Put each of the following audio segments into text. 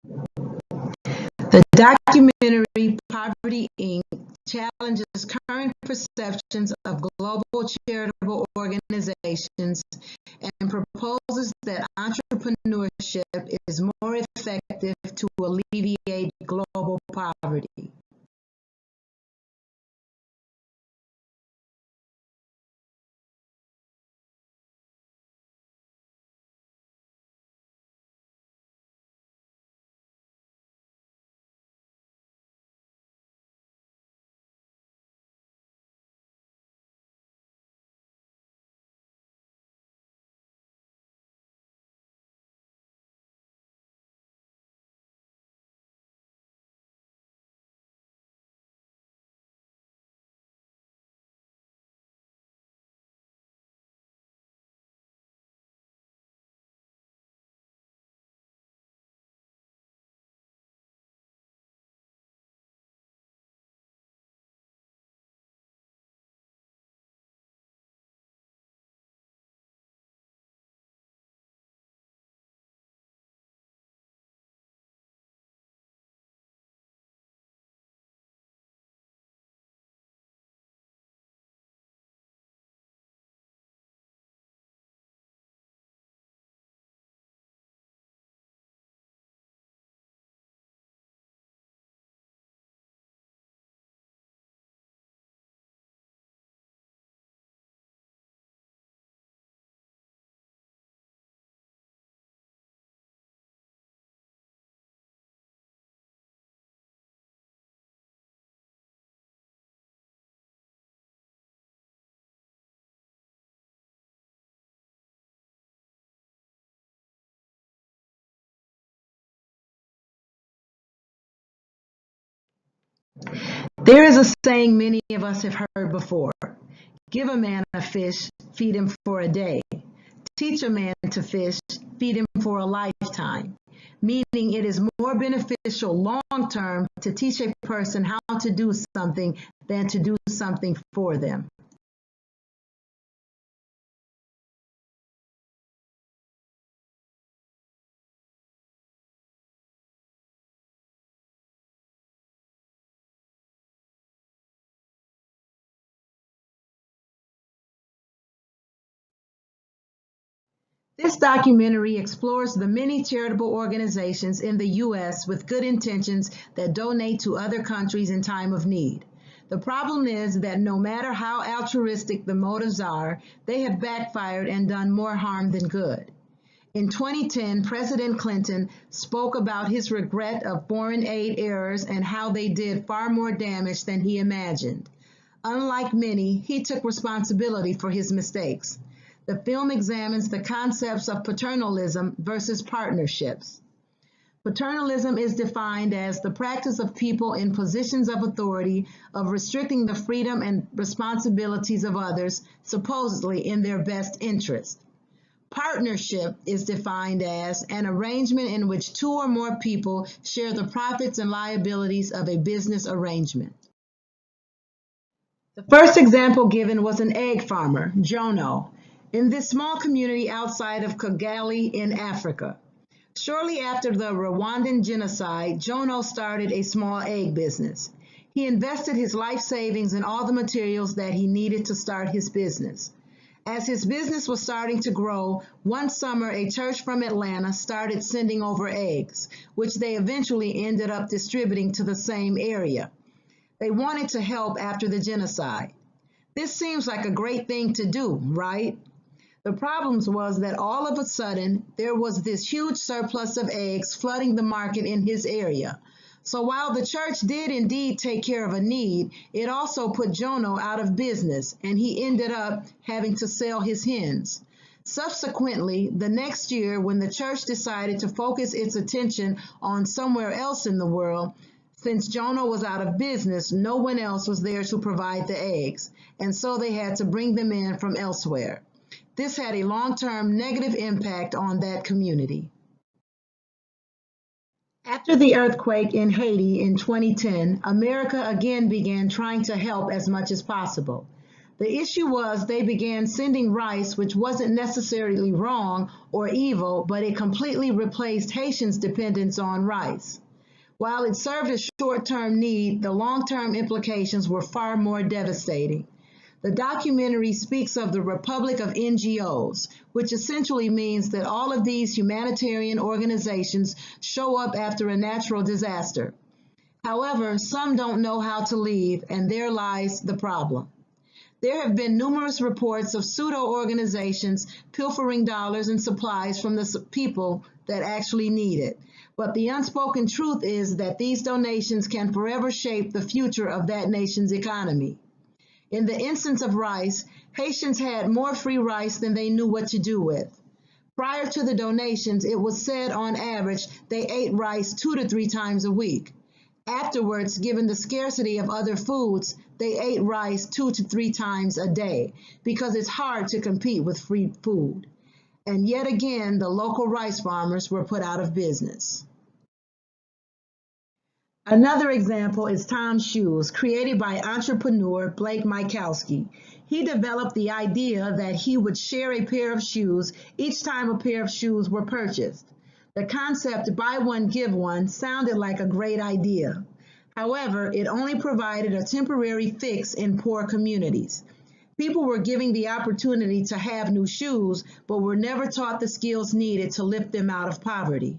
The documentary Poverty Inc. challenges current perceptions of global charitable organizations and proposes that entrepreneurship is more effective to alleviate global poverty. There is a saying many of us have heard before: give a man a fish, feed him for a day. Teach a man to fish, feed him for a lifetime. Meaning it is more beneficial long term to teach a person how to do something than to do something for them. This documentary explores the many charitable organizations in the U.S. with good intentions that donate to other countries in time of need. The problem is that no matter how altruistic the motives are, they have backfired and done more harm than good. In 2010, President Clinton spoke about his regret of foreign aid errors and how they did far more damage than he imagined. Unlike many, he took responsibility for his mistakes. The film examines the concepts of paternalism versus partnerships. Paternalism is defined as the practice of people in positions of authority of restricting the freedom and responsibilities of others, supposedly in their best interest. Partnership is defined as an arrangement in which two or more people share the profits and liabilities of a business arrangement. The first example given was an egg farmer, Jono, in this small community outside of Kigali in Africa. Shortly after the Rwandan genocide, Jono started a small egg business. He invested his life savings in all the materials that he needed to start his business. As his business was starting to grow, one summer a church from Atlanta started sending over eggs, which they eventually ended up distributing to the same area. They wanted to help after the genocide. This seems like a great thing to do, right? The problem was that all of a sudden there was this huge surplus of eggs flooding the market in his area. So while the church did indeed take care of a need, it also put Jono out of business, and he ended up having to sell his hens. Subsequently, the next year, when the church decided to focus its attention on somewhere else in the world, since Jono was out of business, no one else was there to provide the eggs, and so they had to bring them in from elsewhere. This had a long-term negative impact on that community. After the earthquake in Haiti in 2010, America again began trying to help as much as possible. The issue was they began sending rice, which wasn't necessarily wrong or evil, but it completely replaced Haitians' dependence on rice. While it served a short-term need, the long-term implications were far more devastating. The documentary speaks of the Republic of NGOs, which essentially means that all of these humanitarian organizations show up after a natural disaster. However, some don't know how to leave, and there lies the problem. There have been numerous reports of pseudo-organizations pilfering dollars and supplies from the people that actually need it. But the unspoken truth is that these donations can forever shape the future of that nation's economy. In the instance of rice, Haitians had more free rice than they knew what to do with. Prior to the donations, it was said on average they ate rice 2 to 3 times a week. Afterwards, given the scarcity of other foods, they ate rice 2 to 3 times a day because it's hard to compete with free food. And yet again, the local rice farmers were put out of business. Another example is Tom's Shoes, created by entrepreneur Blake Mykowski. He developed the idea that he would share a pair of shoes each time a pair of shoes were purchased. The concept buy one, give one sounded like a great idea. However, it only provided a temporary fix in poor communities. People were given the opportunity to have new shoes, but were never taught the skills needed to lift them out of poverty.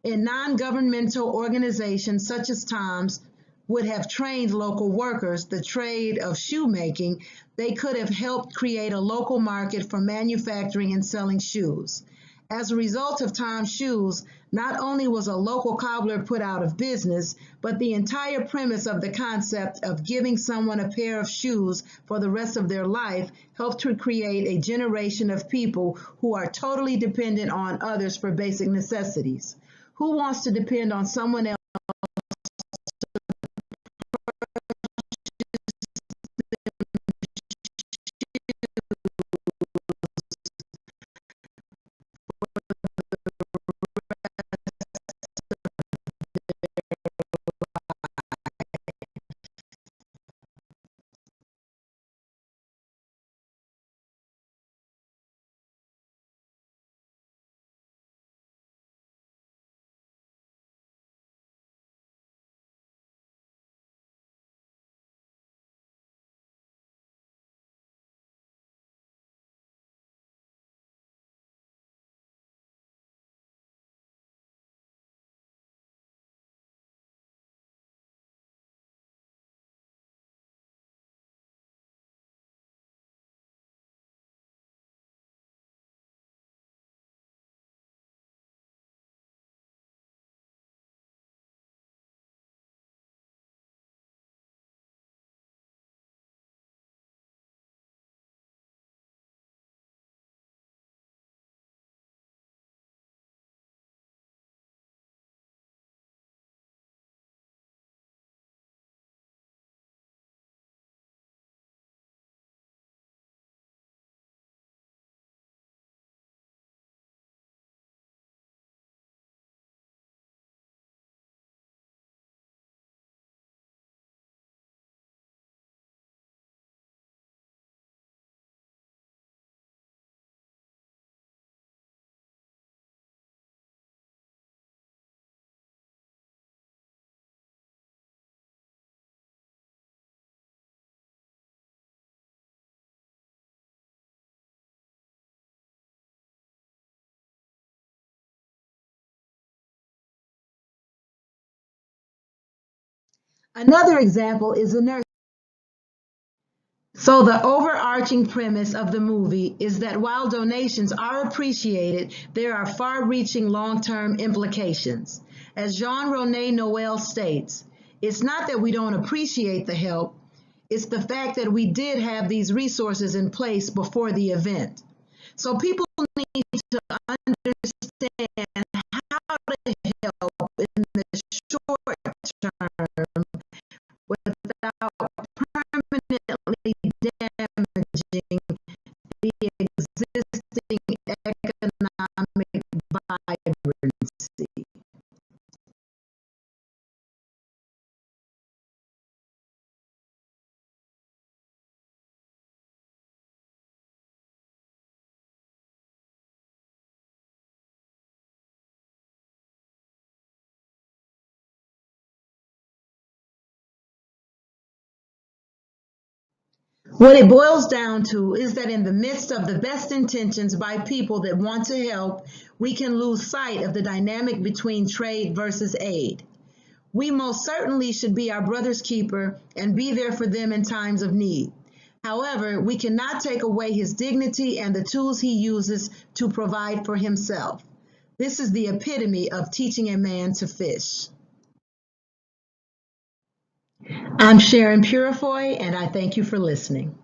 In non-governmental organizations such as Tom's would have trained local workers the trade of shoemaking, they could have helped create a local market for manufacturing and selling shoes. As a result of Tom's Shoes, not only was a local cobbler put out of business, but the entire premise of the concept of giving someone a pair of shoes for the rest of their life helped to create a generation of people who are totally dependent on others for basic necessities. Who wants to depend on someone else Another example is the nurse. So the overarching premise of the movie is that while donations are appreciated, there are far-reaching long-term implications. As Jean-René Noel states, it's not that we don't appreciate the help, it's the fact that we did have these resources in place before the event. So people need to understand how to help in the short term without permanently damaging the existing economic vibrancy. What it boils down to is that in the midst of the best intentions by people that want to help, we can lose sight of the dynamic between trade versus aid. We most certainly should be our brother's keeper and be there for them in times of need. However, we cannot take away his dignity and the tools he uses to provide for himself. This is the epitome of teaching a man to fish. I'm Sharon Purifoy, and I thank you for listening.